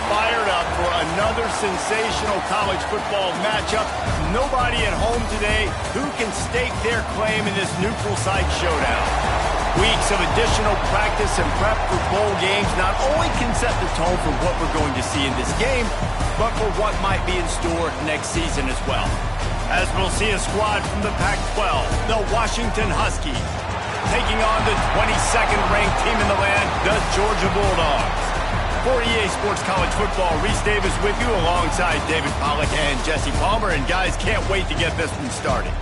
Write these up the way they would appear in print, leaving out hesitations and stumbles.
fired up for another sensational college football matchup. Nobody at home today who can stake their claim in this neutral site showdown. Weeks of additional practice and prep for bowl games not only can set the tone for what we're going to see in this game, but for what might be in store next season as well. As we'll see a squad from the Pac-12, the Washington Huskies, taking on the 22nd ranked team in the land, the Georgia Bulldogs. For EA Sports College Football, Reese Davis with you alongside David Pollack and Jesse Palmer. And guys, can't wait to get this one started.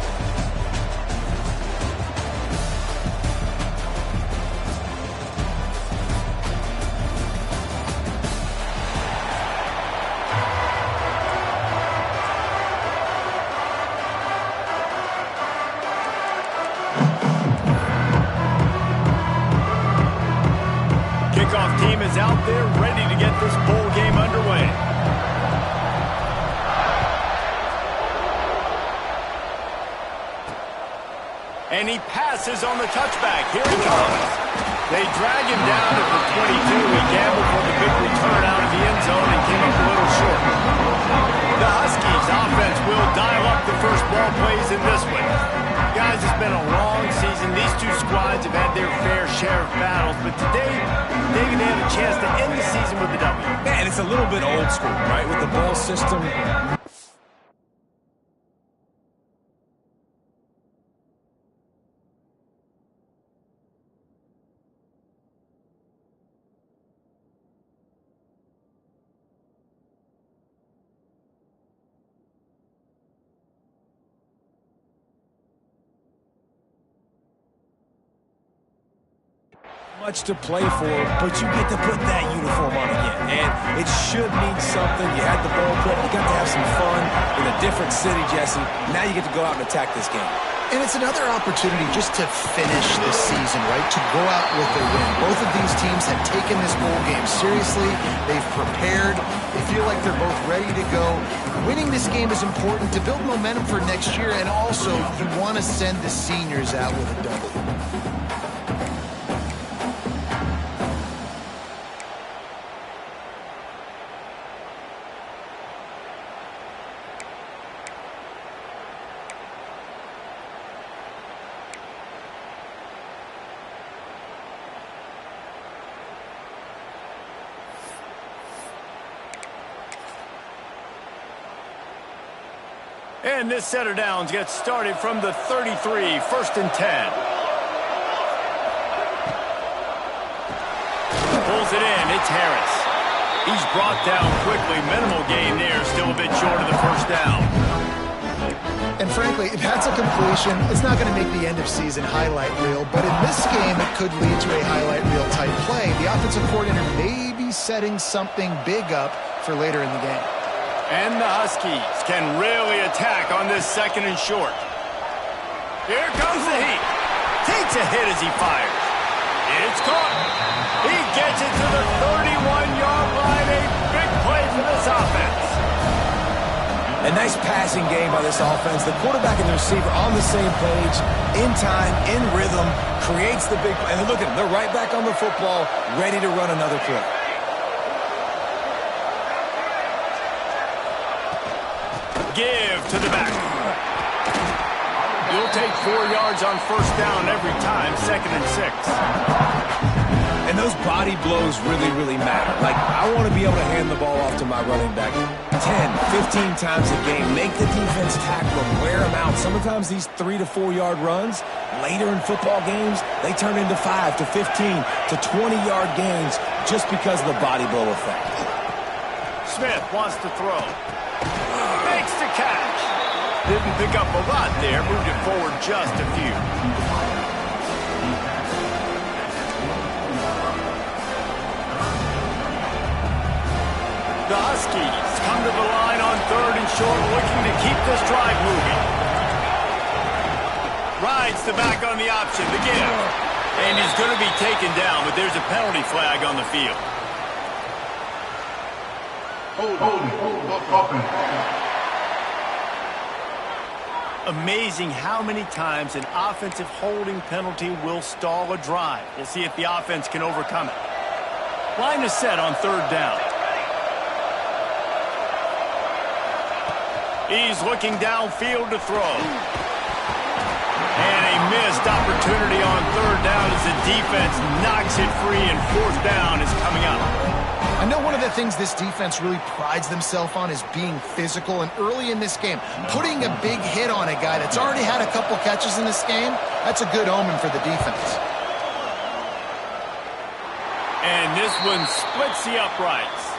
Kickoff team is out there ready to get this bowl game underway. And he passes on the touchback. Here he comes. They drag him down at the 22. He gambled for the big return out of the end zone and came up a little short. The Huskies offense will dial up the first ball plays in this one. Guys, it's been a long season. These two squads have had their fair share of battles, but today, maybe they have a chance to end the season with a W. Man, it's a little bit old school, right? With the bowl system. Much to play for, but you get to put that uniform on again, and it should mean something. You had the ball play, you got to have some fun in a different city, Jesse. Now you get to go out and attack this game. And it's another opportunity just to finish this season, right? To go out with a win. Both of these teams have taken this bowl game seriously. They've prepared. They feel like they're both ready to go. Winning this game is important to build momentum for next year, and also you want to send the seniors out with a W. And this set of downs gets started from the 33, 1st and 10. Pulls it in, it's Harris. He's brought down quickly, minimal gain there, still a bit short of the first down. And frankly, if that's a completion, it's not going to make the end of season highlight reel, but in this game, it could lead to a highlight reel type play. The offensive coordinator may be setting something big up for later in the game. And the Huskies can really attack on this 2nd and short. Here comes the heat. Takes a hit as he fires. It's caught. He gets it to the 31-yard line. A big play for this offense. A nice passing game by this offense. The quarterback and the receiver on the same page, in time, in rhythm, creates the big play. And look at them. They're right back on the football, ready to run another play. Give to the back. You'll take 4 yards on first down every time, 2nd and 6. And those body blows really, really matter. Like, I want to be able to hand the ball off to my running back 10, 15 times a game. Make the defense tackle them, wear them out. Sometimes these 3 to 4 yard runs, later in football games, they turn into 5 to 15 to 20-yard gains just because of the body blow effect. Smith wants to throw. Makes the catch. Didn't pick up a lot there. Moved it forward just a few. The Huskies come to the line on 3rd and short, looking to keep this drive moving. Rides the back on the option, the give. And he's going to be taken down, but there's a penalty flag on the field. Amazing how many times an offensive holding penalty will stall a drive. We'll see if the offense can overcome it. Line is set on 3rd down. He's looking downfield to throw. And a missed opportunity on third down as the defense knocks it free, and fourth down is coming up. I know one of the things this defense really prides themselves on is being physical, and early in this game, putting a big hit on a guy that's already had a couple catches in this game, that's a good omen for the defense. And this one splits the uprights.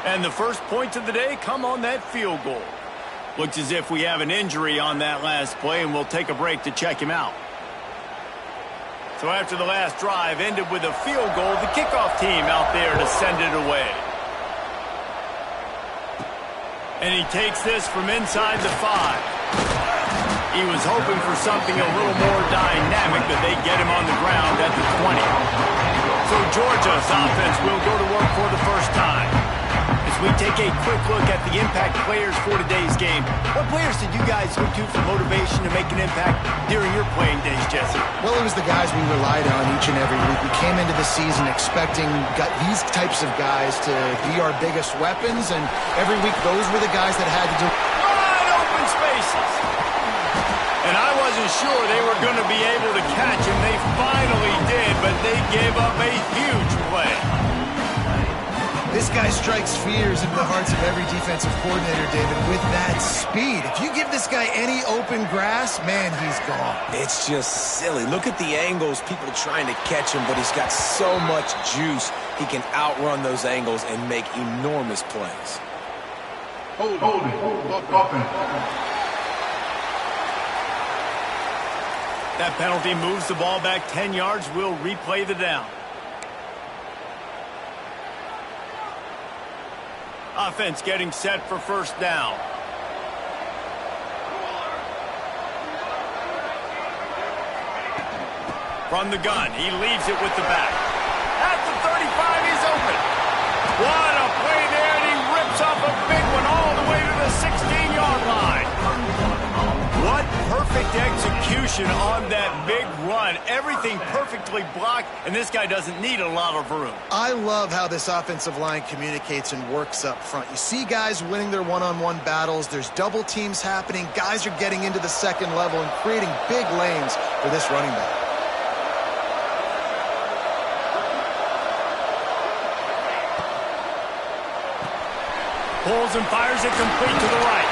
And the first points of the day come on that field goal. Looks as if we have an injury on that last play, and we'll take a break to check him out. So after the last drive ended with a field goal, the kickoff team out there to send it away. And he takes this from inside the 5. He was hoping for something a little more dynamic, but they get him on the ground at the 20. So Georgia's offense will go to work for the first time. As we take a quick look at the impact players for today's game, what players did you guys look to for motivation to make an impact during your playing days, Jesse? Well, it was the guys we relied on each and every week. We came into the season expecting these types of guys to be our biggest weapons, and every week those were the guys that had to do wide open spaces. And I wasn't sure they were going to be able to catch him. They finally did, but they gave up a huge play. This guy strikes fears into the hearts of every defensive coordinator, David, with that speed. If you give this guy any open grass, man, he's gone. It's just silly. Look at the angles, people trying to catch him, but he's got so much juice. He can outrun those angles and make enormous plays. Hold it. That penalty moves the ball back 10 yards. We'll replay the down. Offense getting set for first down. From the gun, he leaves it with the back. At the 35, he's open. What a play there, and he rips off a big one all the way to the 16-yard line. What perfect execution on that big run. Everything perfectly blocked, and this guy doesn't need a lot of room. I love how this offensive line communicates and works up front. You see guys winning their one-on-one battles. There's double teams happening. Guys are getting into the second level and creating big lanes for this running back. Pulls and fires it complete to the right.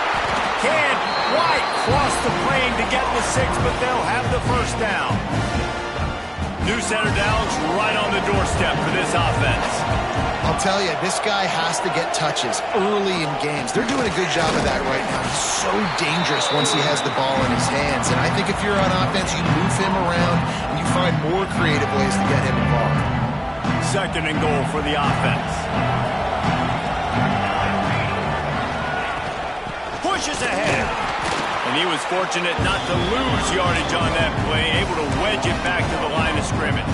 Can't quite cross the plane to get the 6, but they'll have the first down. New center downs right on the doorstep for this offense. I'll tell you, this guy has to get touches early in games. They're doing a good job of that right now. He's so dangerous once he has the ball in his hands. And I think if you're on offense, you move him around and you find more creative ways to get him involved. Second and goal for the offense. Pushes ahead. And he was fortunate not to lose yardage on that play, able to wedge it back to the line of scrimmage.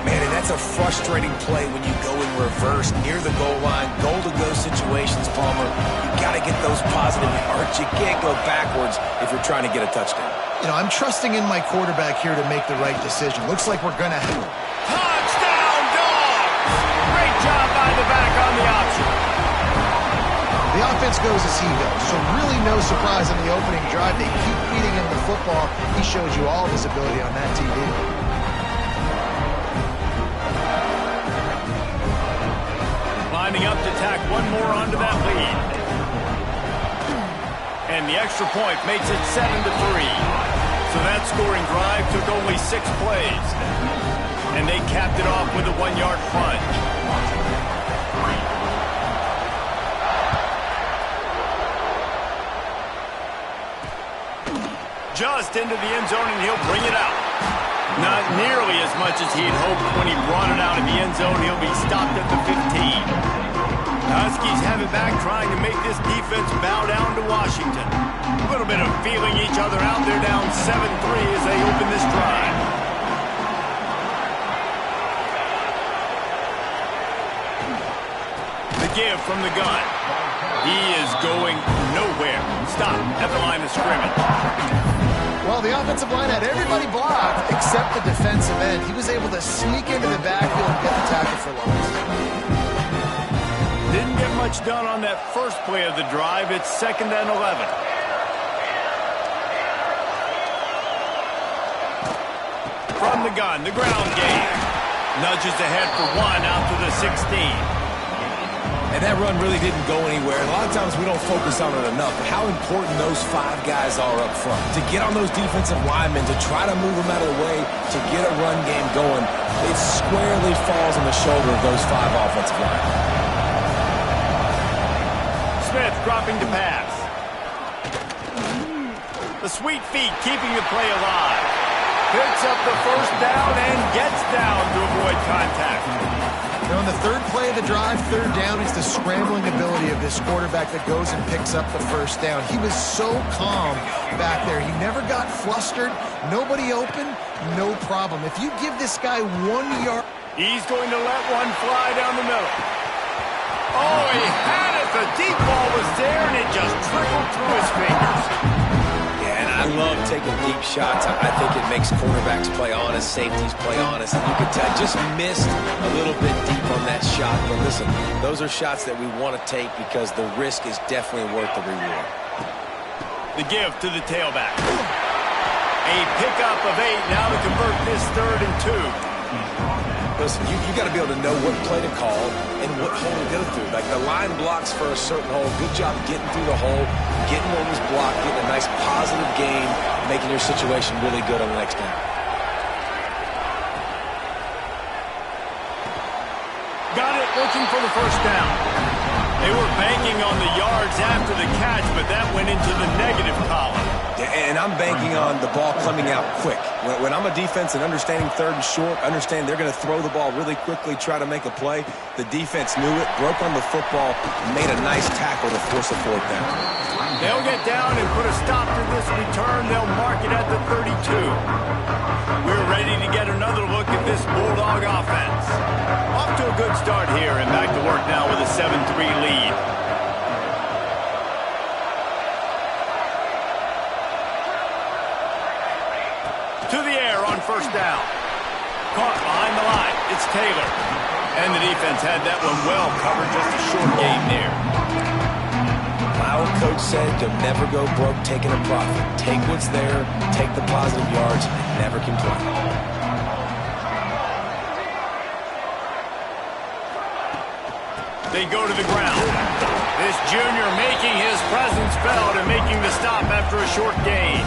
Man, and that's a frustrating play when you go in reverse near the goal line, goal-to-go situations, Palmer. You got to get those positive yards. You can't go backwards if you're trying to get a touchdown. You know, I'm trusting in my quarterback here to make the right decision. Looks like we're going to have touchdown, Dogs! Great job by the back on the option. The offense goes as he goes, so really no surprise in the opening drive. They keep feeding him the football. He shows you all of his ability on that TV. Lining up to tack one more onto that lead. And the extra point makes it 7-3. So that scoring drive took only 6 plays. And they capped it off with a 1-yard plunge. Just into the end zone, and he'll bring it out. Not nearly as much as he'd hoped when he brought it out of the end zone. He'll be stopped at the 15. Huskies have it back, trying to make this defense bow down to Washington. A little bit of feeling each other out. They're down 7-3 as they open this drive. The give from the gun. He is going nowhere. Stop at the line of scrimmage. Well, the offensive line had everybody blocked except the defensive end. He was able to sneak into the backfield and get the tackle for loss. Didn't get much done on that first play of the drive. It's 2nd and 11. From the gun, the ground game. Nudges ahead for 1 out to the 16. And that run really didn't go anywhere. A lot of times we don't focus on it enough, but how important those 5 guys are up front. To get on those defensive linemen, to try to move them out of the way, to get a run game going, it squarely falls on the shoulder of those 5 offensive linemen. Smith dropping to pass. The sweet feet keeping the play alive. Picks up the first down and gets down to avoid contact. Now on the third play of the drive, 3rd down, it's the scrambling ability of this quarterback that goes and picks up the first down. He was so calm back there. He never got flustered. Nobody open, no problem. If you give this guy 1 yard... He's going to let one fly down the middle. Oh, he had it. The deep ball was there, and it just trickled through his fingers. I love taking deep shots. I think it makes quarterbacks play honest, safeties play honest. And you can tell just missed a little bit deep on that shot. But listen, those are shots that we want to take because the risk is definitely worth the reward. The give to the tailback. A pickup of 8 now to convert this 3rd and 2. Listen, you got to be able to know what play to call and what hole to go through. Like the line blocks for a certain hole. Good job getting through the hole, getting what was blocked, getting a nice positive gain, making your situation really good on the next down. Got it, looking for the first down. They were banking on the yards after the catch, but that went into the negative column. And I'm banking on the ball coming out quick. When I'm a defense and understanding 3rd and short, understand they're going to throw the ball really quickly, try to make a play. The defense knew it, broke on the football, made a nice tackle to force a 4th down. They'll get down and put a stop to this return. They'll mark it at the 32. We're ready to get another look at this Bulldog offense. Off to a good start here and back to work now with a 7-3 lead. To the air on first down. Caught behind the line. It's Taylor. And the defense had that one well covered. Just a short game there. My old coach said you'll never go broke taking a profit. Take what's there, take the positive yards, and never complain. They go to the ground. This junior making his presence felt and making the stop after a short gain.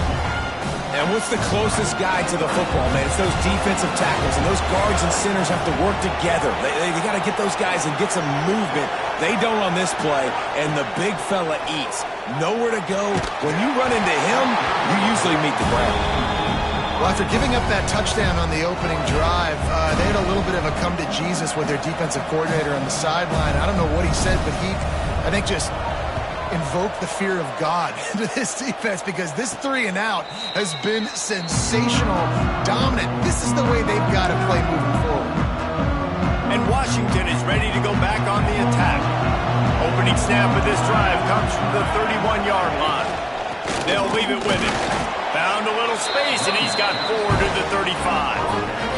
And what's the closest guy to the football, man? It's those defensive tackles, and those guards and centers have to work together. They got to get those guys and get some movement. They don't on this play, and the big fella eats. Nowhere to go. When you run into him, you usually meet the ground. Well, after giving up that touchdown on the opening drive, they had a little bit of a come to Jesus with their defensive coordinator on the sideline. I don't know what he said, but he, I think, just invoke the fear of God into this defense because this 3 and out has been sensational, dominant. This is the way they've got to play moving forward. And Washington is ready to go back on the attack. Opening snap of this drive comes from the 31-yard line. They'll leave it with him. Found a little space, and he's got 4 to the 35.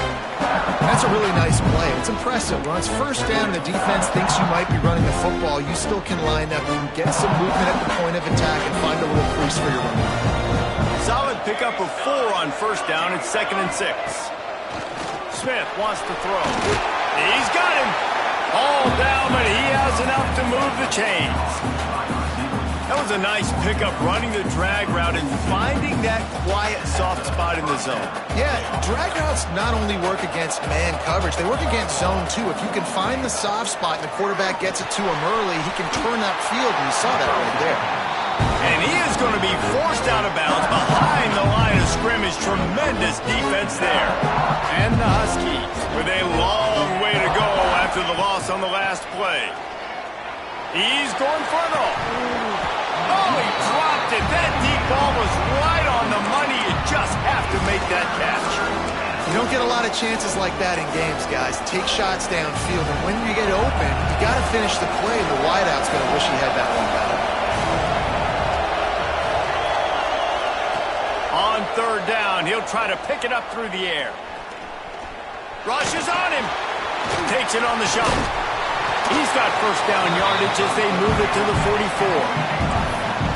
That's a really nice play. It's impressive. When it's first down and the defense thinks you might be running the football, you still can line up and get some movement at the point of attack and find a little crease for your running. Solid pickup of 4 on first down. It's 2nd and 6. Smith wants to throw. He's got him. All down, but he has enough to move the chains. That was a nice pickup, running the drag route and finding that quiet, soft spot in the zone. Yeah, drag routes not only work against man coverage, they work against zone too. If you can find the soft spot and the quarterback gets it to him early, he can turn that field, and you saw that right there. And he is going to be forced out of bounds behind the line of scrimmage. Tremendous defense there. And the Huskies with a long way to go after the loss on the last play. He's going for it all. Oh, he dropped it. That deep ball was right on the money. You just have to make that catch. You don't get a lot of chances like that in games, guys. Take shots downfield, and when you get open, you got to finish the play. The wideout's going to wish he had that one better. On third down, he'll try to pick it up through the air. Rushes on him. Takes it on the shot. He's got first down yardage as they move it to the 44.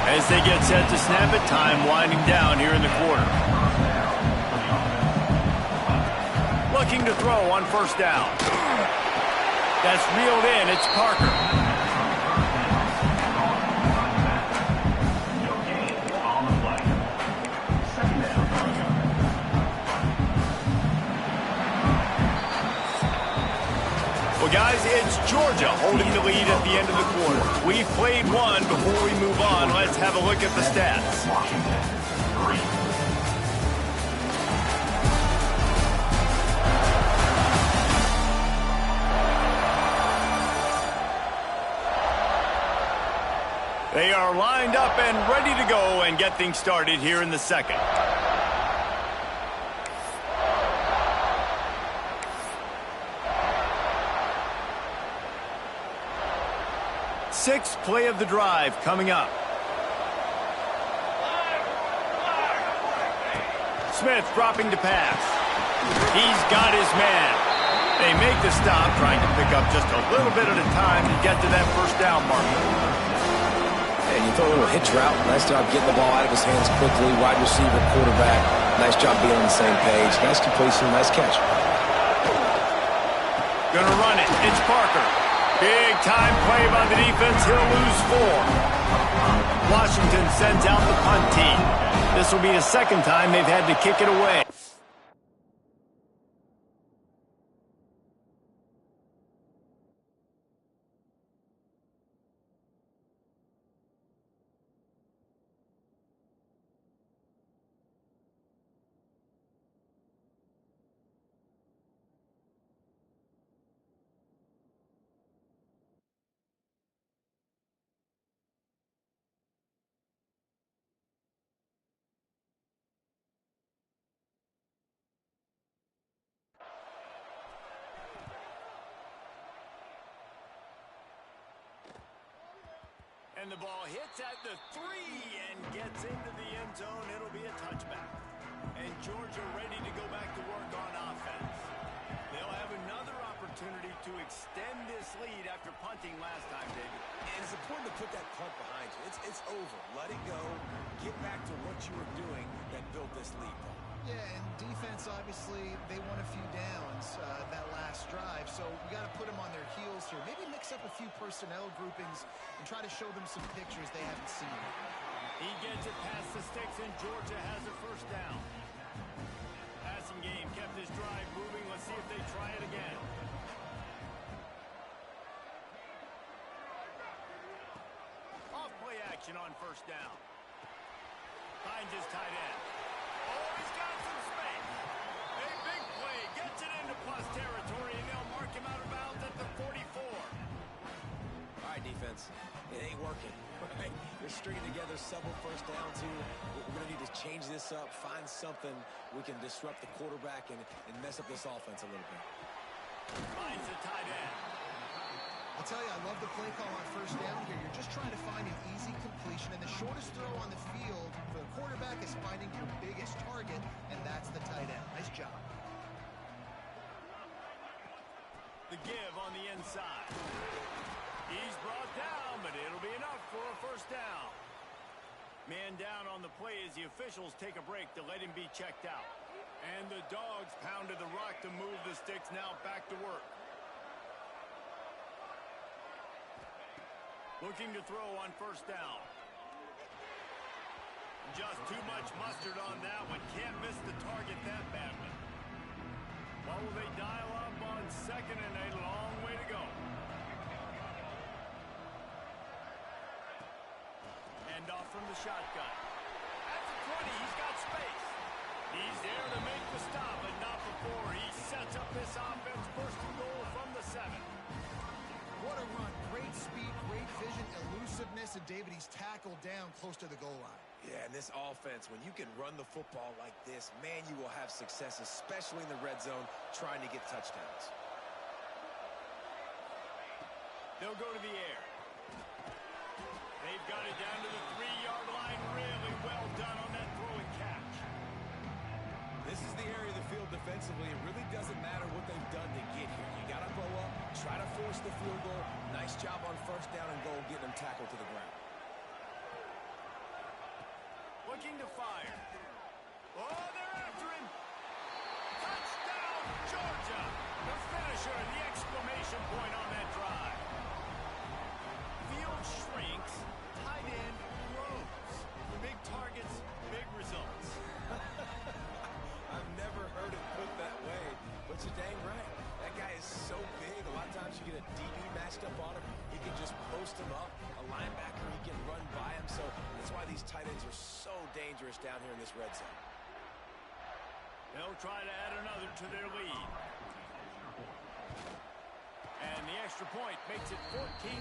As they get set to snap it, time winding down here in the quarter. Looking to throw on first down. That's reeled in. It's Parker. Well, guys, it's Georgia holding the lead at the end of the quarter. We've played one. Before we move on, let's have a look at the stats. They are lined up and ready to go and get things started here in the second. Sixth play of the drive coming up. Smith dropping to pass. He's got his man. They make the stop, trying to pick up just a little bit at a time to get to that first down marker. And you throw a little hitch route. Nice job getting the ball out of his hands quickly. Wide receiver, quarterback. Nice job being on the same page. Nice completion, nice catch. Gonna run it. It's Parker. Big time play by the defense. He'll lose 4. Washington sends out the punt team. This will be the second time they've had to kick it away. And the ball hits at the 3 and gets into the end zone. It'll be a touchback. And Georgia ready to go back to work on offense. They'll have another opportunity to extend this lead after punting last time, David. And it's important to put that punt behind you. It's over. Let it go. Get back to what you were doing that built this lead. Yeah, and defense, obviously, they won a few downs that last drive, so we got to put them on their heels here. Maybe mix up a few personnel groupings and try to show them some pictures they haven't seen. He gets it past the sticks, and Georgia has a first down. Passing game kept his drive moving. Let's see if they try it again. Off play action on first down. Finds his tight end. Oh, he's got some space. A big play. Gets it into plus territory, and they'll mark him out of bounds at the 44. All right, defense. It ain't working. Right? You're stringing together several first downs here. We're going to need to change this up, find something we can disrupt the quarterback and mess up this offense a little bit. Finds the tight end. I'll tell you, I love the play call on first down here. You're just trying to find an easy completion, and the shortest throw on the field for the quarterback is finding your biggest target, and that's the tight end. Nice job. The give on the inside. He's brought down, but it'll be enough for a first down. Man down on the play as the officials take a break to let him be checked out. And the Dogs pounded the rock to move the sticks, now back to work. Looking to throw on first down. Just too much mustard on that one. Can't miss the target that badly. What will they dial up on second and a long way to go? Hand off from the shotgun. At the 20, he's got space. He's there to make the stop, but not before he sets up this offense. First and goal from the 7. What a run. Great speed, great vision, elusiveness, and David, he's tackled down close to the goal line. Yeah, and this offense, when you can run the football like this, man, you will have success, especially in the red zone, trying to get touchdowns. They'll go to the air. They've got it down to the 3-yard line. Really well done on that throw and catch. This is the area of the field defensively. It really doesn't matter what they've done to get here. You got to blow up, try to force the field goal, job on first down and goal getting him tackled to the ground. Looking to fire. Oh, they're after him. Touchdown, Georgia. The finisher and the exclamation point on that drive. Field shrinks, tight end grows. Big targets, big results. I've never heard it put that way, but you're dang right. That guy is so big, a lot of times you get a DB matched up on him. He can just post him up. A linebacker, he can run by him. So that's why these tight ends are so dangerous down here in this red zone. They'll try to add another to their lead. And the extra point makes it 14-3.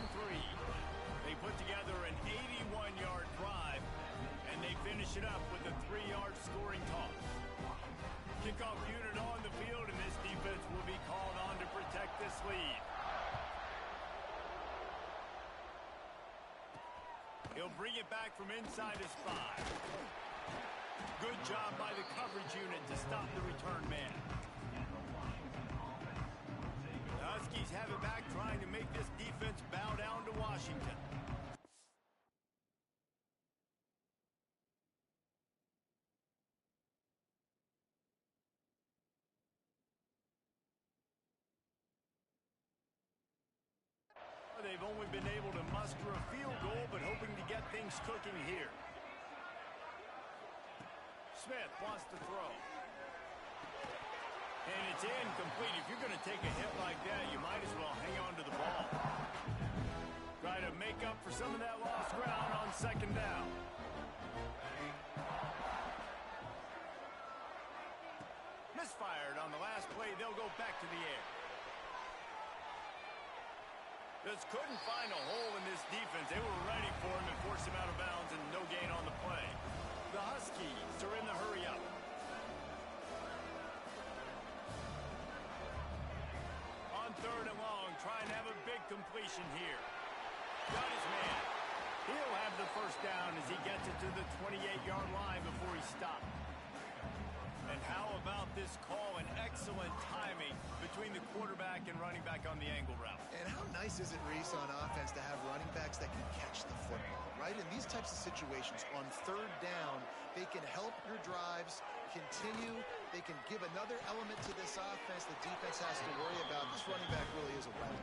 They put together an 81-yard drive, and they finish it up with a 3-yard scoring toss. Kickoff unit on the field, and this defense will be called on to protect this lead. He'll bring it back from inside his 5. Good job by the coverage unit to stop the return man. The Huskies have it back, trying to make this defense bow down to Washington. They've only been able to muster a field goal, but hoping to get things cooking here. Smith wants to throw. And it's incomplete. If you're going to take a hit like that, you might as well hang on to the ball. Try to make up for some of that lost ground on second down. Misfired on the last play. They'll go back to the air. Just couldn't find a hole in this defense. They were ready for him and forced him out of bounds, and no gain on the play. The Huskies are in the hurry-up. On third and long, trying to have a big completion here. Got his man. He'll have the first down as he gets it to the 28-yard line before he stopped. And how about this call and excellent timing between the quarterback and running back on the angle route. And how nice is it, Reese, on offense to have running backs that can catch the football, right? In these types of situations, on third down, they can help your drives continue. They can give another element to this offense the defense has to worry about. This running back really is a weapon.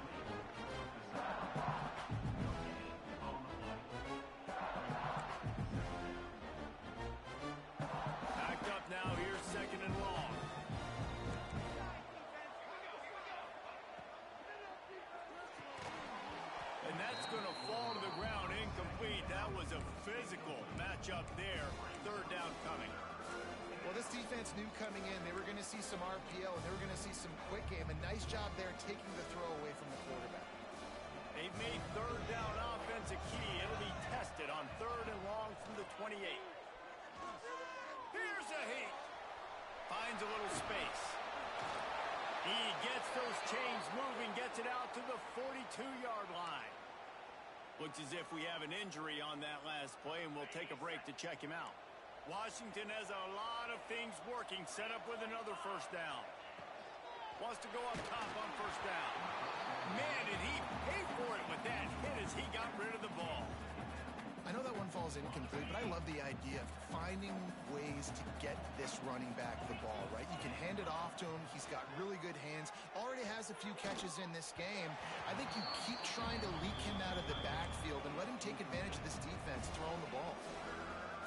Now here's second and long. And that's going to fall to the ground incomplete. That was a physical matchup there. Third down coming. Well, this defense knew coming in they were going to see some RPO and they were going to see some quick game. A nice job there taking the throw away from the quarterback. They've made third down offense a key. It'll be tested on third and long from the 28. Here's a heat. Finds a little space. He gets those chains moving, gets it out to the 42-yard line. Looks as if we have an injury on that last play, and we'll take a break to check him out. Washington has a lot of things working, set up with another first down. Wants to go up top on first down. Man, did he pay for it with that hit as he got rid of the ball. I know that one falls incomplete, but I love the idea of finding ways to get this running back the ball, right? You can hand it off to him. He's got really good hands. Already has a few catches in this game. I think you keep trying to leak him out of the backfield and let him take advantage of this defense throwing the ball.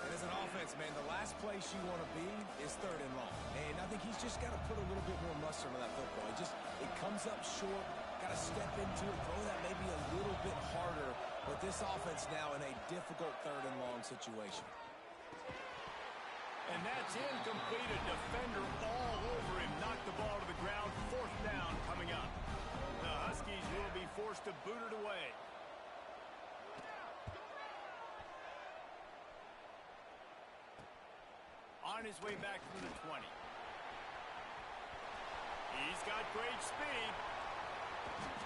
And as an offense, man, the last place you want to be is third and long. And I think he's just got to put a little bit more mustard on that football. It comes up short, got to step into it, throw that maybe a little bit harder. But this offense now in a difficult third and long situation. And that's incomplete. A defender all over him. Knocked the ball to the ground. Fourth down coming up. The Huskies will be forced to boot it away. On his way back from the 20. He's got great speed.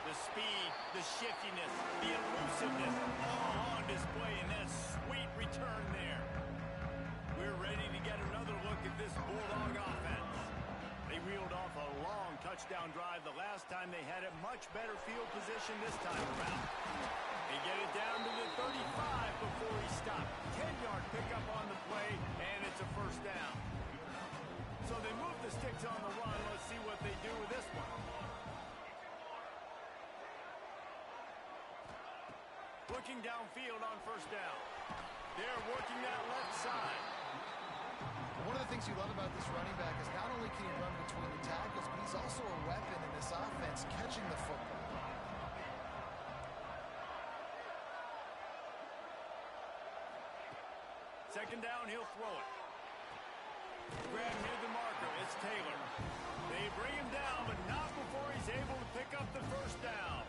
The speed, the shiftiness, the elusiveness, all on display in that sweet return there. We're ready to get another look at this Bulldog offense. They reeled off a long touchdown. touchdown drive the last time they had a much better field position this time around. They get it down to the 35 before he stopped. 10-yard pickup on the play, and it's a first down. So they move the sticks on the run. Let's see what they do with this one. Looking downfield on first down. They're working that left side. One of the things you love about this running back is not only can he run between the tackles, but he's also a weapon in this offense catching the football. Second down, he'll throw it. Grab near the marker, it's Taylor. They bring him down, but not before he's able to pick up the first down.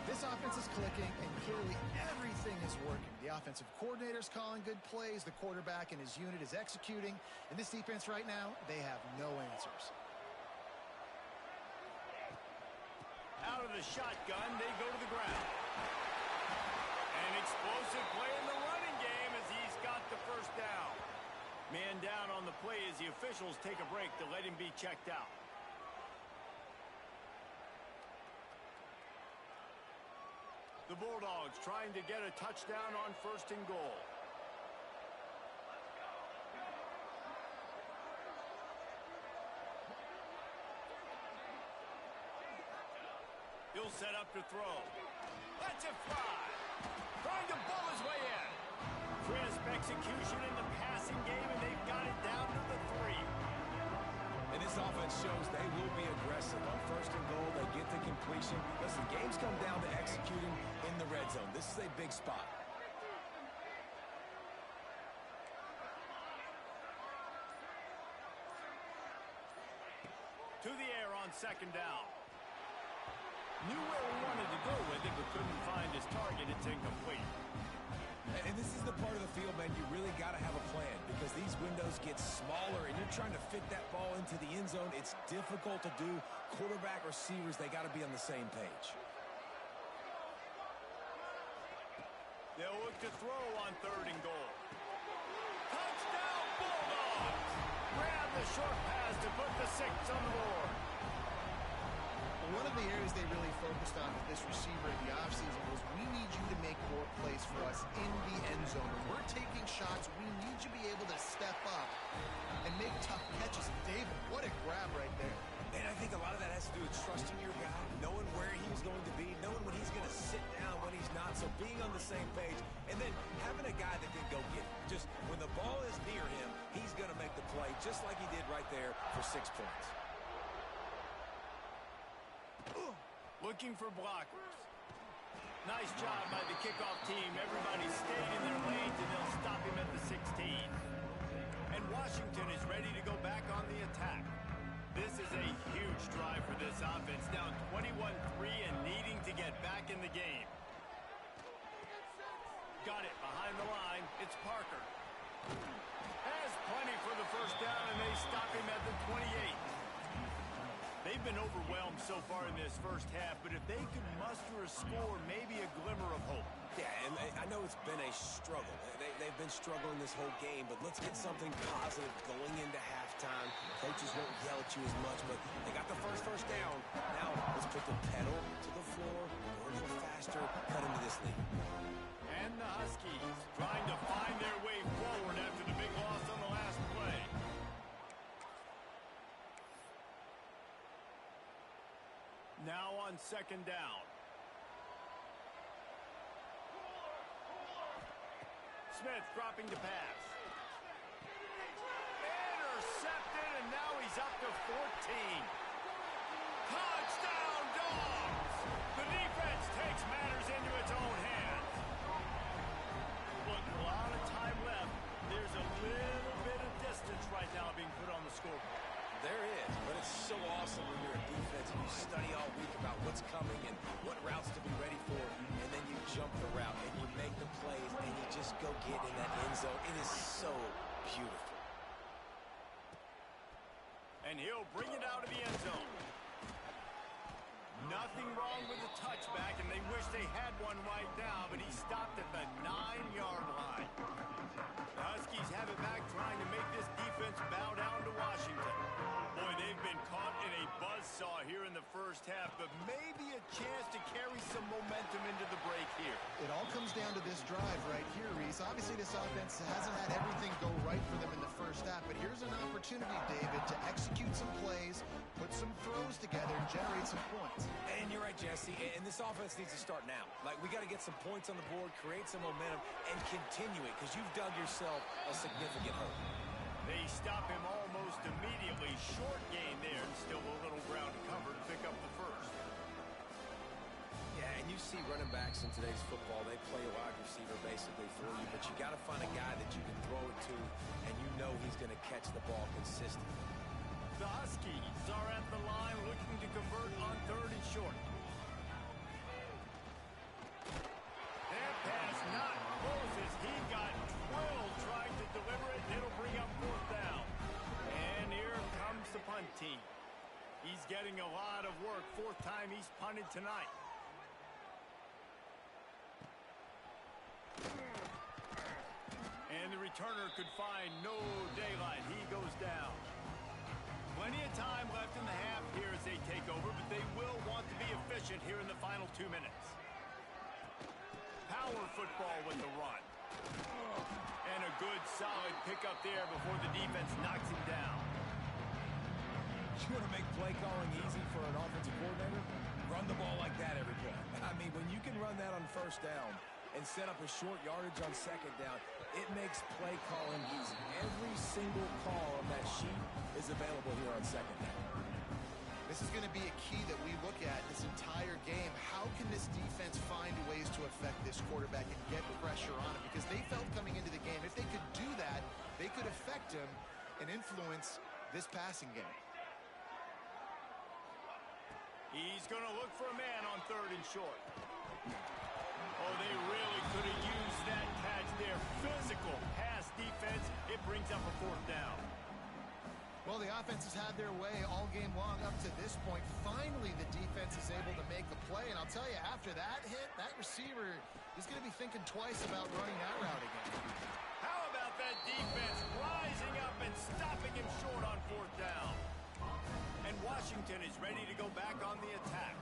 This offense is clicking, and clearly everything is working. The offensive coordinator's calling good plays. The quarterback and his unit is executing. And this defense right now, they have no answers. Out of the shotgun, they go to the ground. An explosive play in the running game as he's got the first down. Man down on the play as the officials take a break to let him be checked out. The Bulldogs trying to get a touchdown on first and goal. He'll set up to throw. Let's it fly. Trying to bull his way in. Crisp execution in the passing game, and they've got it down to the 3. And this offense shows they will be aggressive. On first and goal, they get the completion. Listen, games come down to executing in the red zone. This is a big spot. To the air on second down. Knew where he wanted to go with it, but couldn't find his target. It's incomplete. And this is the part of the field, man, you really got to have a plan because these windows get smaller and you're trying to fit that ball into the end zone. It's difficult to do. Quarterback, receivers, they got to be on the same page. They'll look to throw on third and goal. Touchdown, Bulldogs! Grab the short pass to put the 6 on the board. One of the areas they really focused on with this receiver in the offseason was we need you to make more plays for us in the end zone. When we're taking shots, we need you to be able to step up and make tough catches. David, what a grab right there. And I think a lot of that has to do with trusting your guy, knowing where he's going to be, knowing when he's going to sit down, when he's not. So being on the same page, and then having a guy that can go get it. Just when the ball is near him, he's going to make the play, just like he did right there for 6 points. Looking for blockers. Nice job by the kickoff team. Everybody stayed in their lanes, and they'll stop him at the 16. And Washington is ready to go back on the attack. This is a huge drive for this offense, down 21-3 and needing to get back in the game. Got it behind the line. It's Parker. Has plenty for the first down, and they stop him at the 28. They've been overwhelmed so far in this first half, but if they could muster a score, maybe a glimmer of hope. Yeah, and I know it's been a struggle. They've been struggling this whole game, but let's get something positive going into halftime. Coaches won't yell at you as much, but they got the first down. Now let's put the pedal to the floor, go a little faster, cut into this lead. And the Huskies trying to find their way forward after the big loss on the last play. Now on second down. Smith dropping to pass. Intercepted, and now he's up to 14. Touchdown, Dogs! The defense takes matters into its own hands. Look, a lot of time left. There's a little bit of distance right now being put on the scoreboard. There is, but it's so awesome when you're a defense and you study all week about what's coming and what routes to be ready for, and then you jump the route and you make the plays and you just go get in that end zone. It is so beautiful. And he'll bring it out of the end zone. Nothing wrong with the touchback, and they wish they had one right now, but he stopped at the 9-yard line. The Huskies have it back, trying to make this defense bow down to Washington. Boy, they've been caught in a saw here in the first half, but maybe a chance to carry some momentum into the break here. It all comes down to this drive right here, Reese. Obviously, this offense hasn't had everything go right for them in the first half, but here's an opportunity, David, to execute some plays, put some throws together, and generate some points. And you're right, Jesse, and this offense needs to start now. Like, we got to get some points on the board, create some momentum, and continue it, because you've dug yourself a significant hole. They stop him almost immediately. Short gain there, and still a little ground to cover to pick up the first. Yeah, and you see running backs in today's football, they play a wide receiver basically for you, but you got to find a guy that you can throw it to, and you know he's going to catch the ball consistently. The Huskies are at the line looking to convert on 3rd and short. Their pass not close as he got 12 trying to deliver it, and it'll bring up 4th down. And here comes the punt team. He's getting a lot of work. 4th time he's punted tonight. And the returner could find no daylight. He goes down. Plenty of time left in the half here as they take over, but they will want to be efficient here in the final 2 minutes. Power football with the run. And a good, solid pickup there before the defense knocks him down. You want to make play calling easy for an offensive coordinator? Run the ball like that every play. I mean, when you can run that on 1st down and set up a short yardage on 2nd down, it makes play calling easy. Every single call on that sheet is available here on 2nd down. This is going to be a key that we look at this entire game. How can this defense find ways to affect this quarterback and get pressure on him? Because they felt coming into the game, if they could do that, they could affect him and influence this passing game. He's going to look for a man on 3rd and short. Oh, they really could have used that catch there. Physical pass defense. It brings up a 4th down. Well, the offense has had their way all game long up to this point. Finally, the defense is able to make a play. And I'll tell you, after that hit, that receiver is going to be thinking twice about running that route again. How about that defense rising up and stopping him short on 4th down? And Washington is ready to go back on the attack.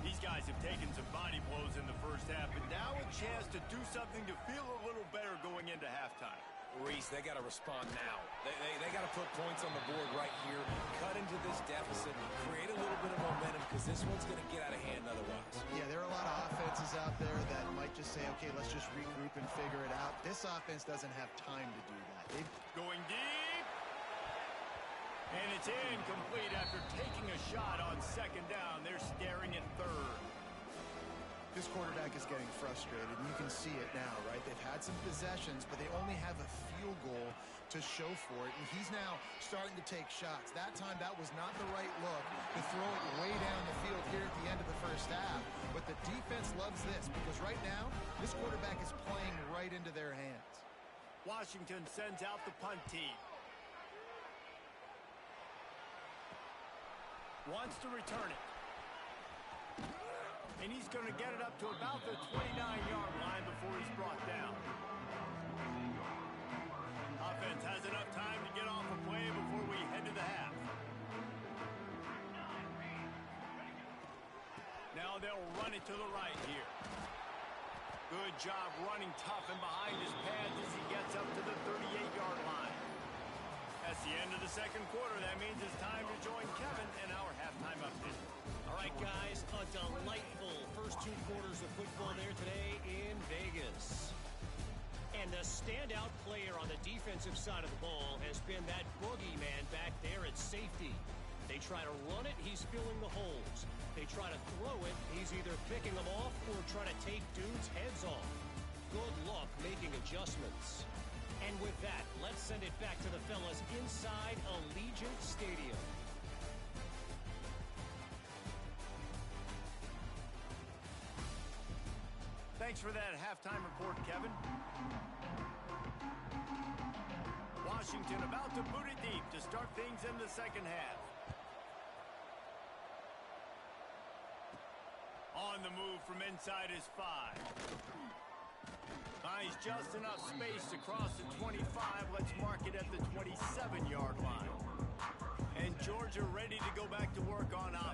These guys have taken some body blows in the first half, but now a chance to do something to feel a little better going into halftime. Reese, they got to respond now. They got to put points on the board right here, cut into this deficit, create a little bit of momentum, because this one's going to get out of hand otherwise. Yeah, there are a lot of offenses out there that might just say, okay, let's just regroup and figure it out. This offense doesn't have time to do that. Going deep. And it's incomplete after taking a shot on 2nd down. They're staring at 3rd. This quarterback is getting frustrated, and you can see it now, right? They've had some possessions, but they only have a field goal to show for it, and he's now starting to take shots. That time, that was not the right look to throw it way down the field here at the end of the first half, but the defense loves this because right now, this quarterback is playing right into their hands. Washington sends out the punt team. Wants to return it. And he's going to get it up to about the 29-yard line before he's brought down. Offense has enough time to get off a play before we head to the half. Now they'll run it to the right here. Good job running tough and behind his pads as he gets up to the 38-yard line. That's the end of the 2nd quarter. That means it's time to join Kevin in our halftime update. All right, guys, a delightful first 2 quarters of football there today in Vegas. And the standout player on the defensive side of the ball has been that boogeyman back there at safety. They try to run it, he's filling the holes. They try to throw it, he's either picking them off or trying to take dudes' heads off. Good luck making adjustments. And with that, let's send it back to the fellas inside Allegiant Stadium. Thanks for that halftime report, Kevin. Washington about to boot it deep to start things in the 2nd half. On the move from inside his 5. Finds just enough space to cross the 25. Let's mark it at the 27-yard line. And Georgia ready to go back to work on offense.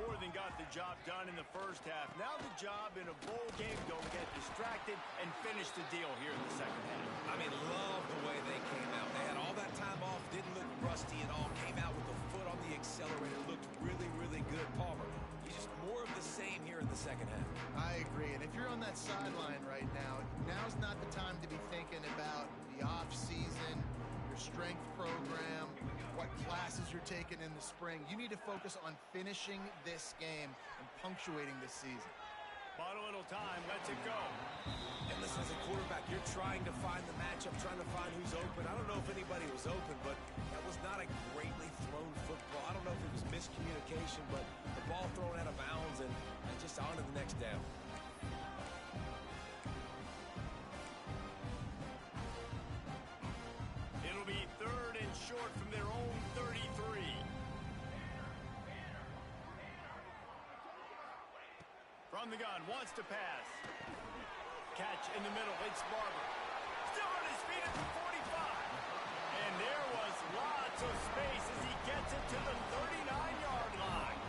more than got the job done in the first half. Now the job in a bowl game, don't get distracted and finish the deal here in the second half. I mean, love the way they came out. They had all that time off, didn't look rusty at all, came out with the foot on the accelerator, looked really, really good. Palmer, he's just more of the same here in the second half. I agree, and if you're on that sideline right now, now's not the time to be thinking about the off-season, your strength program, what classes you're taking in the spring. You need to focus on finishing this game and punctuating this season. But a little time, lets it go. And listen, as a quarterback, you're trying to find the matchup, trying to find who's open. I don't know if anybody was open, but that was not a greatly thrown football. I don't know if it was miscommunication, but the ball thrown out of bounds and just on to the next down. It'll be 3rd and short from their own 33. From the gun, wants to pass. Catch in the middle, it's Barber. Still on his feet at the 45. And there was lots of space as he gets it to the 39-yard line.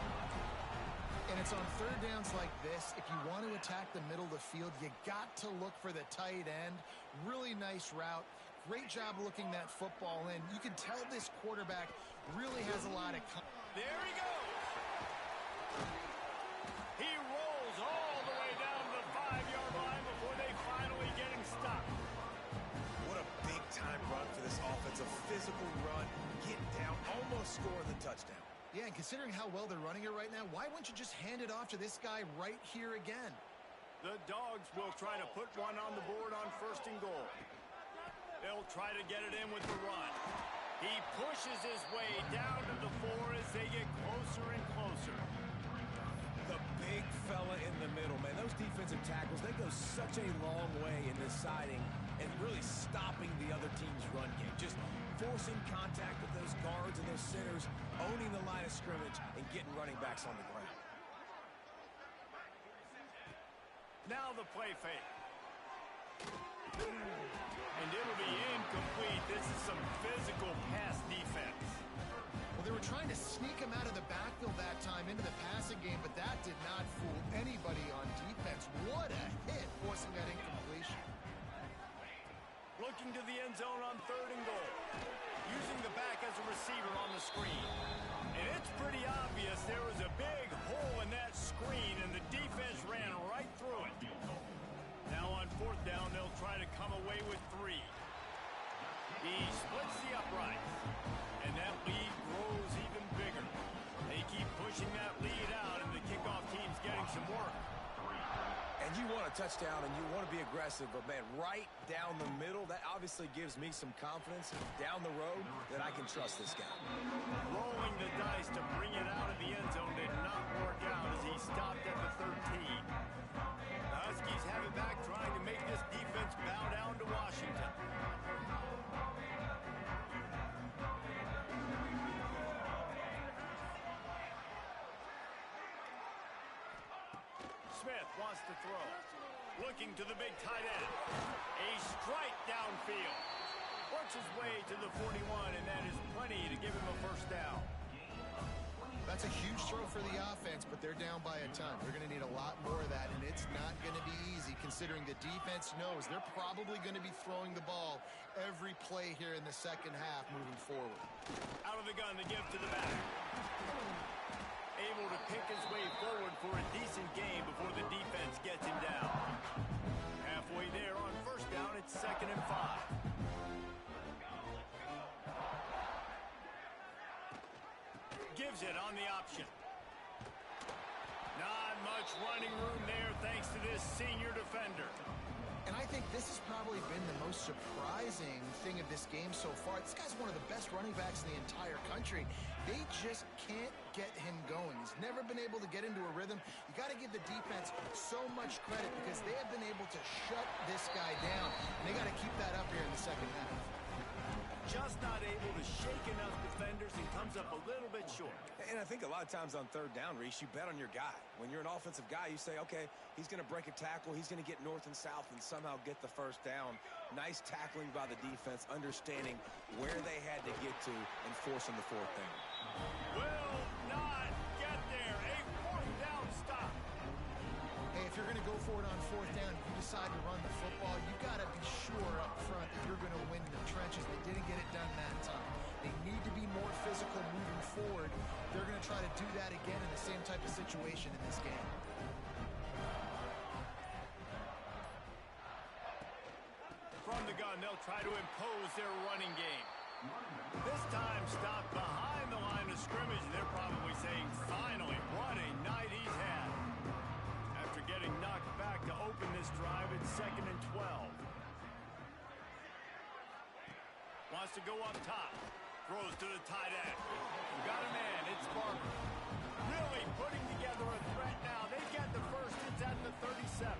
And it's on third downs like this. If you want to attack the middle of the field, you got to look for the tight end. Really nice route. Great job looking that football in. You can tell this quarterback really has a lot of... There he goes. He rolls all the way down the 5-yard line before they finally get him stopped. What a big-time run for this offense. A physical run, get down, almost score the touchdown. Yeah, and considering how well they're running it right now, why wouldn't you just hand it off to this guy right here again? The Dogs will try to put one on the board on 1st and goal. They'll try to get it in with the run. He pushes his way down to the 4 as they get closer and closer. The big fella in the middle, man. Those defensive tackles, they go such a long way in deciding and really stopping the other team's run game. Just forcing contact with those guards and those centers, owning the line of scrimmage, and getting running backs on the ground. Now the play fake. And it'll be incomplete. This is some physical pass defense. Well, they were trying to sneak him out of the backfield that time into the passing game, but that did not fool anybody on defense. What a hit, forcing that incompletion. Looking to the end zone on 3rd and goal. Using the back as a receiver on the screen. And it's pretty obvious there was a big hole in that screen, and the defense ran right through it. Now on 4th down, they'll try to come away with 3. He splits the uprights, and that lead grows even bigger. They keep pushing that lead out, and the kickoff team's getting some work. And you want a touchdown, and you want to be aggressive, but, man, right down the middle, that obviously gives me some confidence down the road that I can trust this guy. Rolling the dice to bring it out of the end zone did not work out as he stopped at the 13. The Huskies have it back, trying to make this defense bow down to Washington. Smith wants to throw. Looking to the big tight end. A strike downfield. Works his way to the 41, and that is plenty to give him a 1st down. That's a huge throw for the offense, but they're down by a ton. They're going to need a lot more of that, and it's not going to be easy considering the defense knows they're probably going to be throwing the ball every play here in the second half moving forward. Out of the gun, the give to the back. Able to pick his way forward for a decent game before the defense gets him down. Halfway there on 1st down, it's 2nd and 5. Gives it on the option. Not much running room there thanks to this senior defender. And I think this has probably been the most surprising thing of this game so far. This guy's one of the best running backs in the entire country. They just can't get him going. He's never been able to get into a rhythm. You got to give the defense so much credit because they have been able to shut this guy down. And they got to keep that up here in the second half. Just not able to shake enough defenders and comes up a little bit short. And I think a lot of times on 3rd down, Reese, you bet on your guy. When you're an offensive guy, you say, okay, he's going to break a tackle. He's going to get north and south and somehow get the 1st down. Nice tackling by the defense, understanding where they had to get to and forcing the 4th down. Will not get there. A go for it on fourth down, you decide to run the football, you got to be sure up front that you're going to win in the trenches. They didn't get it done that time. They need to be more physical moving forward. They're going to try to do that again in the same type of situation in this game. From the gun, they'll try to impose their running game. This time stopped behind the line of scrimmage. They're probably saying, finally, what a night he's had. After getting knocked back to open this drive, it's 2nd and 12. Wants to go up top. Throws to the tight end. Got a man. It's Barber. Really putting together a threat now. They've got the first. It's at the 37.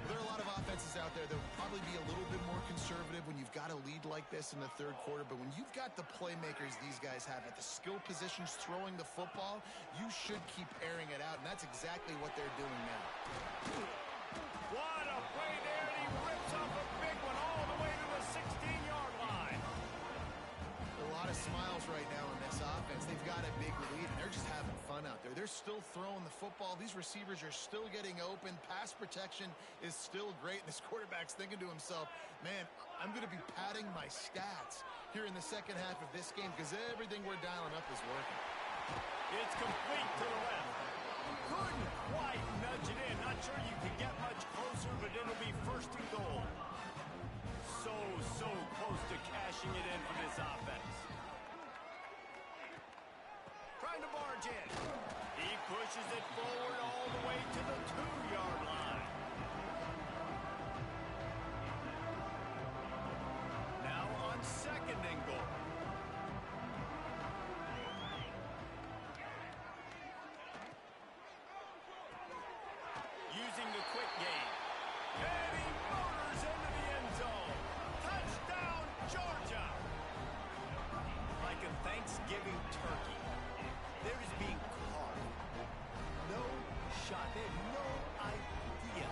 There are a lot of offenses out there that will probably be a little bit more conservative when you've got a lead like this in the third quarter. But when you've got the playmakers these guys have at the skill positions throwing the football, you should keep airing it out. And that's exactly what they're doing now. What a play there. And he rips off a big one all the way to the 16-yard line. A lot of smiles right now in this offense. They've got a big lead, and they're just having fun out there. They're still throwing the football. These receivers are still getting open. Pass protection is still great. And this quarterback's thinking to himself, man, I'm going to be padding my stats here in the second half of this game because everything we're dialing up is working. It's complete to the left. Couldn't quite nudge it in. Not sure you can get much closer, but it'll be 1st and goal. So close to cashing it in for this offense. Trying to barge in. He pushes it forward all the way to the 2-yard line. Now on 2nd and goal. Using the quick game. And he motors into the end zone. Touchdown, Georgia! Like a Thanksgiving turkey. They're just being carved. No shot. They have no idea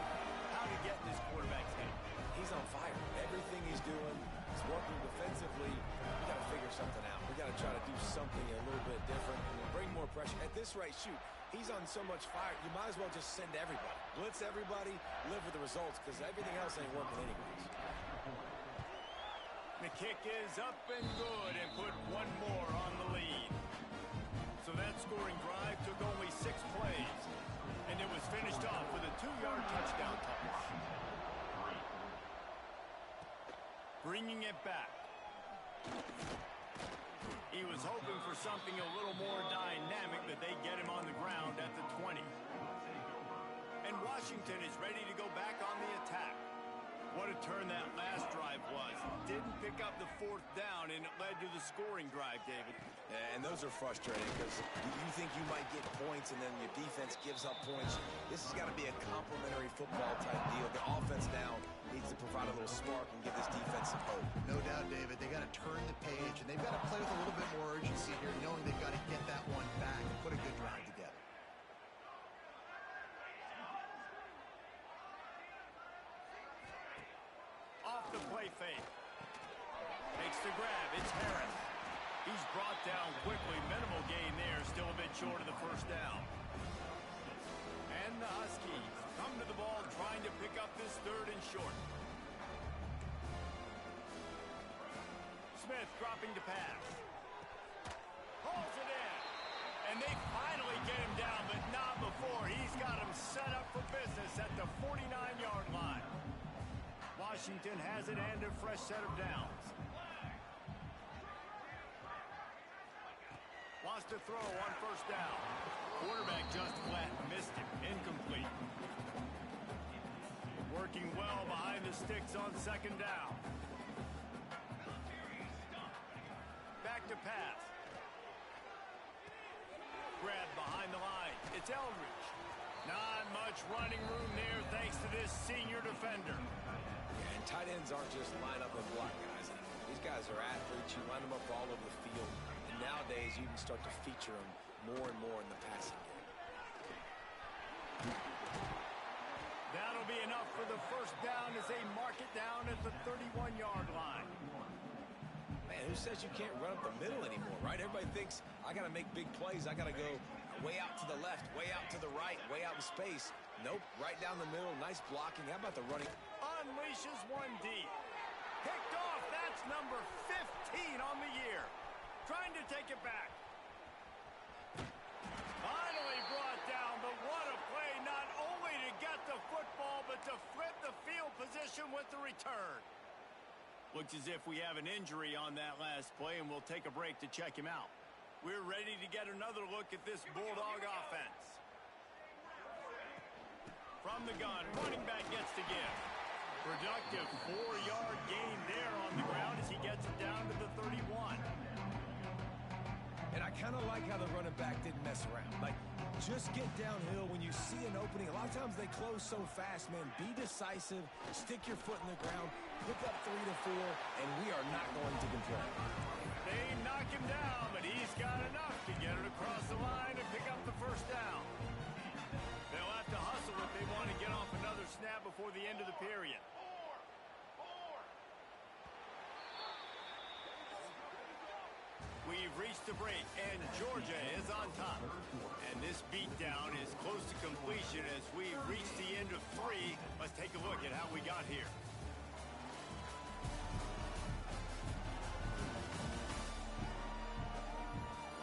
how to get in this quarterback's head. He's on fire. Everything he's doing is working defensively. We got to figure something out. We got to try to do something a little bit different and bring more pressure. At this rate, shoot, he's on so much fire, you might as well just send everybody. Blitz everybody, live with the results, because everything else ain't working anyways. The kick is up and good and put one more on the lead. So that scoring drive took only 6 plays, and it was finished off with a 2-yard touchdown touch. Bringing it back. He was hoping for something a little more dynamic, but they get him on the ground at the 20. And Washington is ready to go back on the attack. What a turn that last drive was. Didn't pick up the 4th down, and it led to the scoring drive, David. Yeah, and those are frustrating because you think you might get points and then your defense gives up points. This has got to be a complementary football type deal. The offense now needs to provide a little spark and give this defense some hope. No doubt, David. They got to turn the page, and they've got to play with a little bit more urgency here, knowing they've got to get that one back and put a good drive together. Off the play fake. Makes the grab. It's Harris. He's brought down quickly. Minimal gain there. Still a bit short of the 1st down. And the Huskies come to the ball trying to pick up this 3rd and short. Smith dropping to pass. Hauls it in. And they finally get him down, but not before. He's got him set up for business at the 49-yard line. Washington has it and a fresh set of downs. Wants to throw on 1st down. Quarterback just flat missed him. Incomplete. Working well behind the sticks on 2nd down. Back to pass. Grab behind the line. It's Eldridge. Not much running room there thanks to this senior defender. Yeah, and tight ends aren't just line up and block guys. These guys are athletes. You line them up all over the field. And nowadays, you can start to feature them more and more in the passing game. That'll be enough for the 1st down as they mark it down at the 31-yard line. Man, who says you can't run up the middle anymore, right? Everybody thinks, I got to make big plays. I got to go way out to the left, way out to the right, way out in space. Nope, right down the middle. Nice blocking. How about the running? Unleashes one deep. Picked off. That's number 15 on the year. Trying to take it back. Finally brought down, but what a play. Not only to get the football, but to flip the field position with the return. Looks as if we have an injury on that last play, and we'll take a break to check him out. We're ready to get another look at this Bulldog offense. From the gun, running back gets to give. Productive 4-yard gain there on the ground as he gets it down to the 31. And I kind of like how the running back didn't mess around. Like, just get downhill when you see an opening. A lot of times they close so fast, man. Be decisive, stick your foot in the ground, pick up 3 to 4, and we are not going to complain. They knock him down, but he's got enough to get it across the line and pick up the first down. They'll have to hustle if they want to get off another snap before the end of the period. We've reached the break, and Georgia is on top. And this beatdown is close to completion as we reach the end of 3. Let's take a look at how we got here.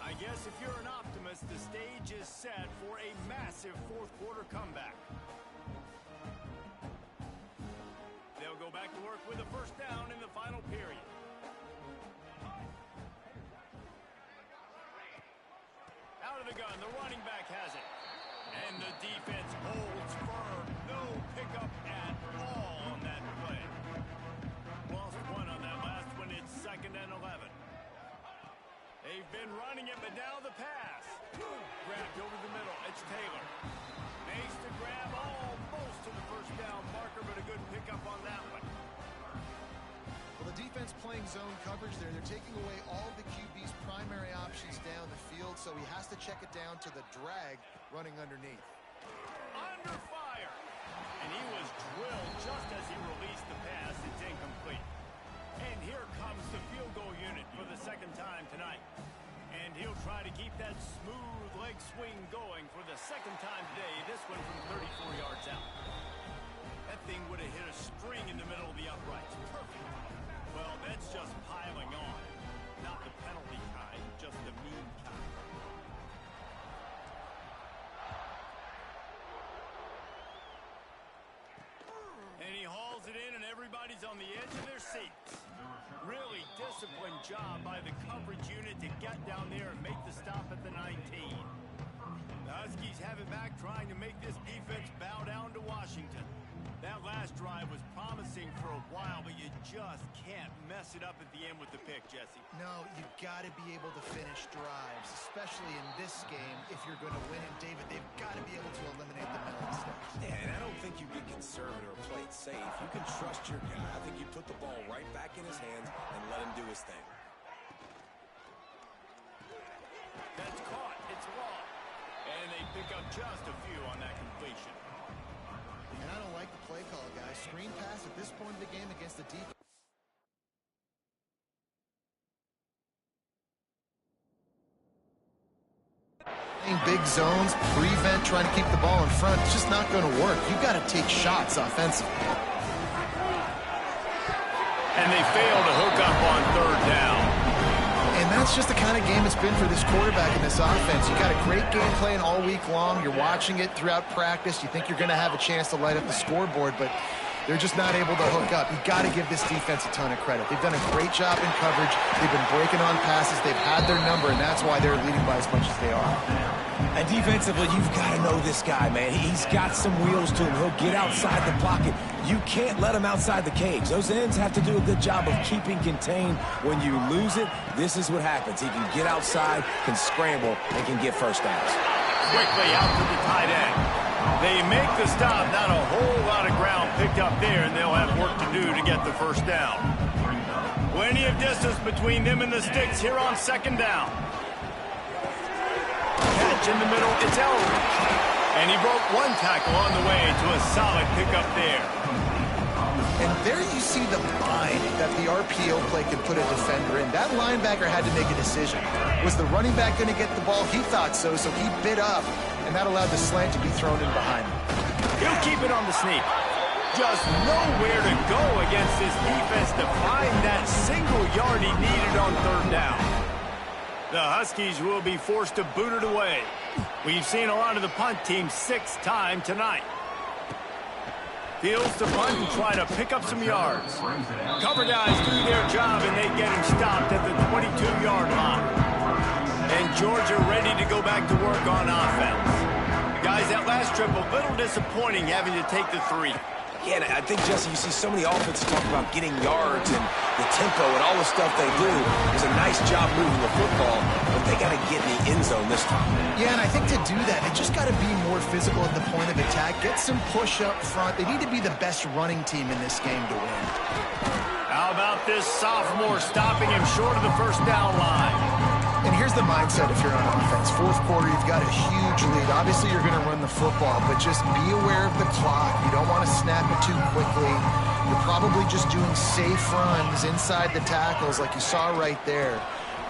I guess if you're an optimist, the stage is set for a massive fourth-quarter comeback. They'll go back to work with a first down in the final period. Out of the gun, the running back has it. And the defense holds firm. No pickup at all on that play. Lost one on that last one. It's 2nd and 11. They've been running it, but now the pass. Grabbed over the middle. It's Taylor. Makes the grab almost to the first down marker, but a good pickup on that one. Well, the defense playing zone coverage there. They're taking away all the QB's primary options down the field, so he has to check it down to the drag running underneath. Under fire. And he was drilled just as he released the pass. It's incomplete. And here comes the field goal unit for the 2nd time tonight. And he'll try to keep that smooth leg swing going for the 2nd time today. This one from 34 yards out. That thing would have hit a string in the middle of the uprights. Perfect. Well, that's just piling on. Not the penalty kind, just the mean kind. And he hauls it in, and everybody's on the edge of their seats. Really disciplined job by the coverage unit to get down there and make the stop at the 19. The Huskies have it back, trying to make this defense bow down to Washington. That last drive was promising for a while, but you just can't mess it up at the end with the pick, Jesse. No, you've got to be able to finish drives, especially in this game. If you're going to win it, David, they've got to be able to eliminate the middle mistakes. Yeah, and I don't think you get conservative or play it safe. You can trust your guy. I think you put the ball right back in his hands and let him do his thing. That's caught. It's long. And they pick up just a few on that completion. And I don't like the play call, guys. Screen pass at this point of the game against the defense. Big zones, prevent, trying to keep the ball in front. It's just not going to work. You've got to take shots offensively. And they fail to hook up on 3rd down. And that's just the kind of game it's been for this quarterback in this offense. You got a great game plan all week long. You're watching it throughout practice. You think you're going to have a chance to light up the scoreboard, but they're just not able to hook up. You got to give this defense a ton of credit. They've done a great job in coverage. They've been breaking on passes. They've had their number, and that's why they're leading by as much as they are. And defensively, you've got to know this guy, man. He's got some wheels to him. He'll get outside the pocket. You can't let him outside the cage. Those ends have to do a good job of keeping contained. When you lose it, this is what happens. He can get outside, can scramble, and can get first downs. Quickly out to the tight end. They make the stop. Not a whole lot of ground picked up there, and they'll have work to do to get the first down. Plenty of distance between them and the sticks here on 2nd down. Catch in the middle, it's Elwood. And he broke one tackle on the way to a solid pickup there. And there you see the bind that the RPO play can put a defender in. That linebacker had to make a decision. Was the running back going to get the ball? He thought so, so he bit up, and that allowed the slant to be thrown in behind him. He'll keep it on the sneak. Just nowhere to go against this defense to find that single yard he needed on third down. The Huskies will be forced to boot it away. We've seen a lot of the punt team 6-time tonight. Fields to punt and try to pick up some yards. Cover guys do their job, and they get him stopped at the 22-yard line. And Georgia ready to go back to work on offense. Guys, that last trip, a little disappointing having to take the 3. Yeah, and I think, Jesse, you see so many offenses talk about getting yards and the tempo and all the stuff they do. It's a nice job moving the football, but they got to get in the end zone this time. Yeah, and I think to do that, they just got to be more physical at the point of attack. Get some push up front. They need to be the best running team in this game to win. How about this sophomore stopping him short of the first down line? And here's the mindset if you're on offense. Fourth quarter, you've got a huge lead. Obviously, you're going to run the football, but just be aware of the clock. You don't want to snap it too quickly. You're probably just doing safe runs inside the tackles like you saw right there.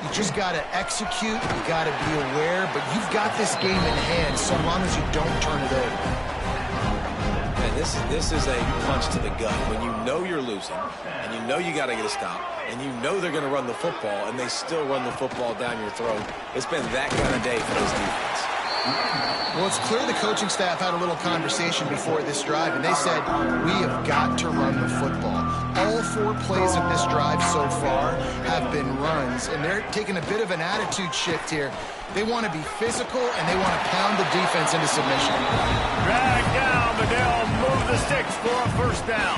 You just got to execute. You got to be aware, but you've got this game in hand so long as you don't turn it over. And this is a punch to the gut. When you know you're losing, and you know you got to get a stop, and you know they're going to run the football, and they still run the football down your throat. It's been that kind of day for this defense. Well, it's clear the coaching staff had a little conversation before this drive, and they said, we have got to run the football. All 4 plays of this drive so far have been runs, and they're taking a bit of an attitude shift here. They want to be physical, and they want to pound the defense into submission. Drag down, but they'll move the sticks for a first down.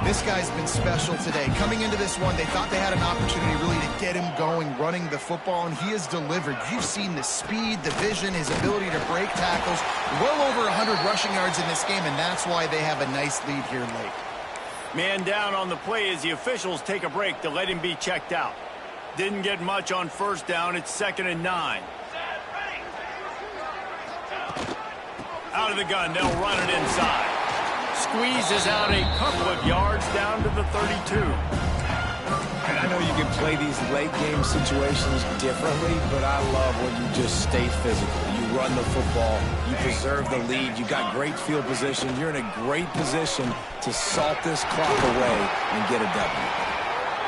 This guy's been special today. Coming into this one, they thought they had an opportunity really to get him going, running the football, and he has delivered. You've seen the speed, the vision, his ability to break tackles. Well over 100 rushing yards in this game, and that's why they have a nice lead here late. Man down on the play as the officials take a break to let him be checked out. Didn't get much on first down. It's 2nd and 9. Out of the gun, they'll run it inside. Squeezes out a couple of yards down to the 32. And I know you can play these late game situations differently, but I love when you just stay physical. You run the football, you preserve the lead, you got great field position, you're in a great position to salt this clock away and get a W.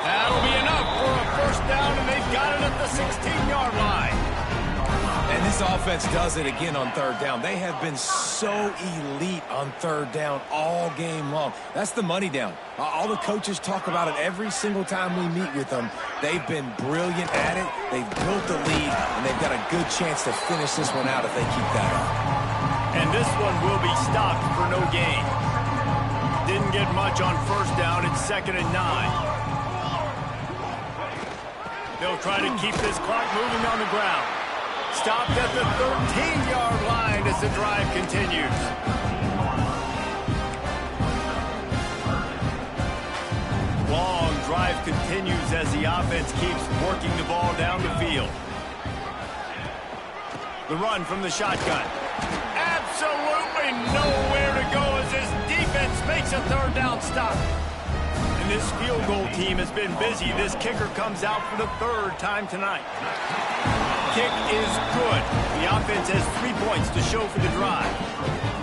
That'll be enough for a first down, and they've got it at the 16-yard line. And this offense does it again on third down. They have been so elite on third down all game long. That's the money down. All the coaches talk about it every single time we meet with them. They've been brilliant at it. They've built the lead, and they've got a good chance to finish this one out if they keep that up. And this one will be stopped for no gain. Didn't get much on first down. It's 2nd and 9. They'll try to keep this clock moving on the ground. Stopped at the 13-yard line as the drive continues. Long drive continues as the offense keeps working the ball down the field. The run from the shotgun. Absolutely nowhere to go as this defense makes a third down stop. And this field goal team has been busy. This kicker comes out for the 3rd time tonight. Kick is good. The offense has 3 points to show for the drive.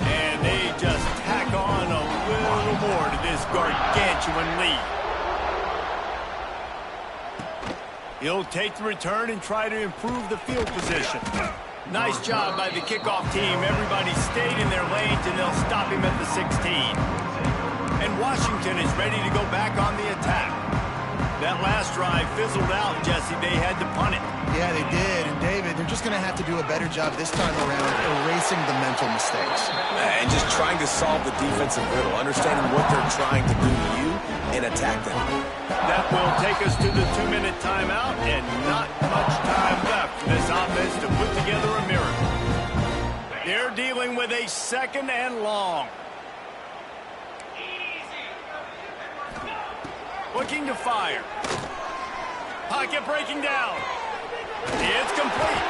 And they just tack on a little more to this gargantuan lead. He'll take the return and try to improve the field position. Nice job by the kickoff team. Everybody stayed in their lanes, and they'll stop him at the 16. And Washington is ready to go back on the attack. That last drive fizzled out, Jesse. They had to punt it. Yeah, they did. And, David, they're just going to have to do a better job this time around erasing the mental mistakes. And just trying to solve the defensive riddle, understanding what they're trying to do to you and attack them. That will take us to the 2-minute timeout, and not much time left for this offense to put together a miracle. They're dealing with a 2nd and long. Looking to fire. Pocket breaking down. It's complete.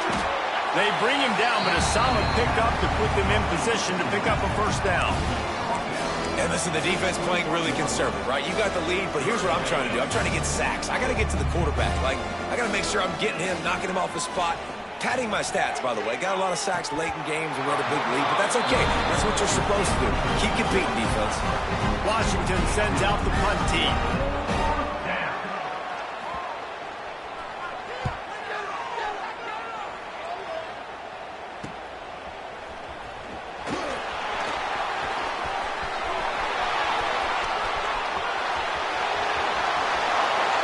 They bring him down, but a solid pickup to put them in position to pick up a first down. And listen, the defense playing really conservative, right? You got the lead, but here's what I'm trying to do. I'm trying to get sacks. I got to get to the quarterback. Like, I got to make sure I'm getting him, knocking him off the spot, padding my stats, by the way. Got a lot of sacks late in games and we had a big lead, but that's okay. That's what you're supposed to do. Keep competing, defense. Washington sends out the punt team.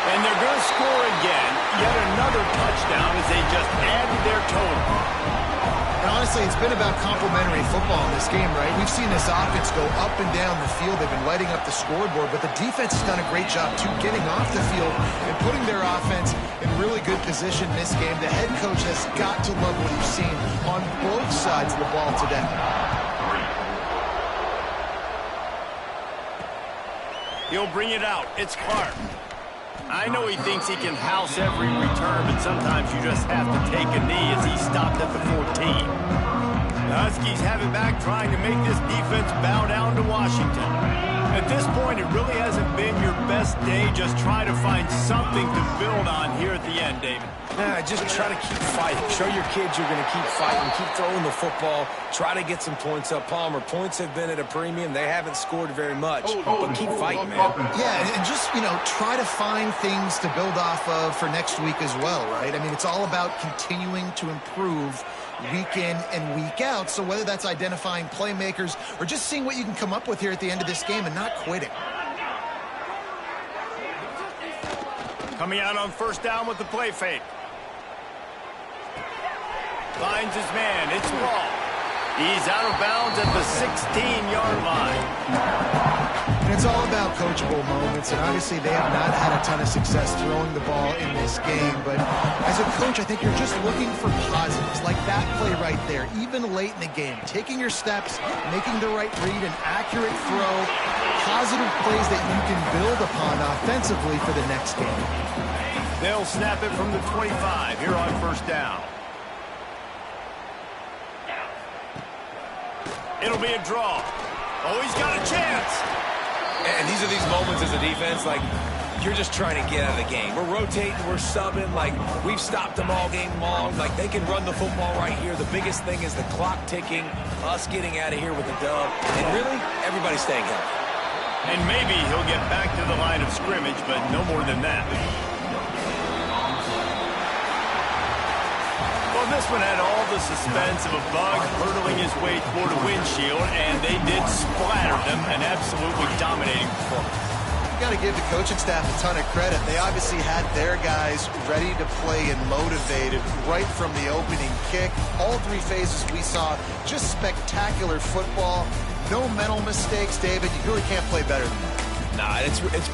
And they're going to score again. Yet another touchdown as they just add to their total. And honestly, it's been about complementary football in this game, right? We've seen this offense go up and down the field. They've been lighting up the scoreboard, but the defense has done a great job, too, getting off the field and putting their offense in really good position in this game. The head coach has got to love what he's seen on both sides of the ball today. He'll bring it out. It's Clark. I know he thinks he can house every return, but sometimes you just have to take a knee as he stopped at the 14. The Huskies have it back, trying to make this defense bow down to Washington. At this point, it really hasn't been your best day. Just try to find something to build on here at the end, David. Nah, just try to keep fighting. Show your kids you're going to keep fighting. Keep throwing the football. Try to get some points up. Palmer, points have been at a premium. They haven't scored very much, but keep fighting, man. Yeah, and just, try to find things to build off of for next week as well, right? I mean, it's all about continuing to improve week in and week out. So whether that's identifying playmakers or just seeing what you can come up with here at the end of this game and not quitting. Coming out on first down with the play fake. Finds his man. It's Raw. He's out of bounds at the 16-yard line. And it's all about coachable moments, and obviously they have not had a ton of success throwing the ball in this game. But as a coach, I think you're just looking for positives, like that play right there, even late in the game. Taking your steps, making the right read, an accurate throw, positive plays that you can build upon offensively for the next game. They'll snap it from the 25 here on first down. It'll be a draw. Oh, he's got a chance. And these are these moments as a defense, like, you're just trying to get out of the game. We're rotating, we're subbing, like, we've stopped them all game long. Like, they can run the football right here. The biggest thing is the clock ticking, us getting out of here with the dub, and really, everybody staying healthy. And maybe he'll get back to the line of scrimmage, but no more than that. Well, this one had all the suspense of a bug hurtling his way toward a windshield, and they did splatter them, an absolutely dominating performance. Got to give the coaching staff a ton of credit. They obviously had their guys ready to play and motivated right from the opening kick. All three phases we saw, just spectacular football. No mental mistakes, David. You really can't play better than that. Nah, it's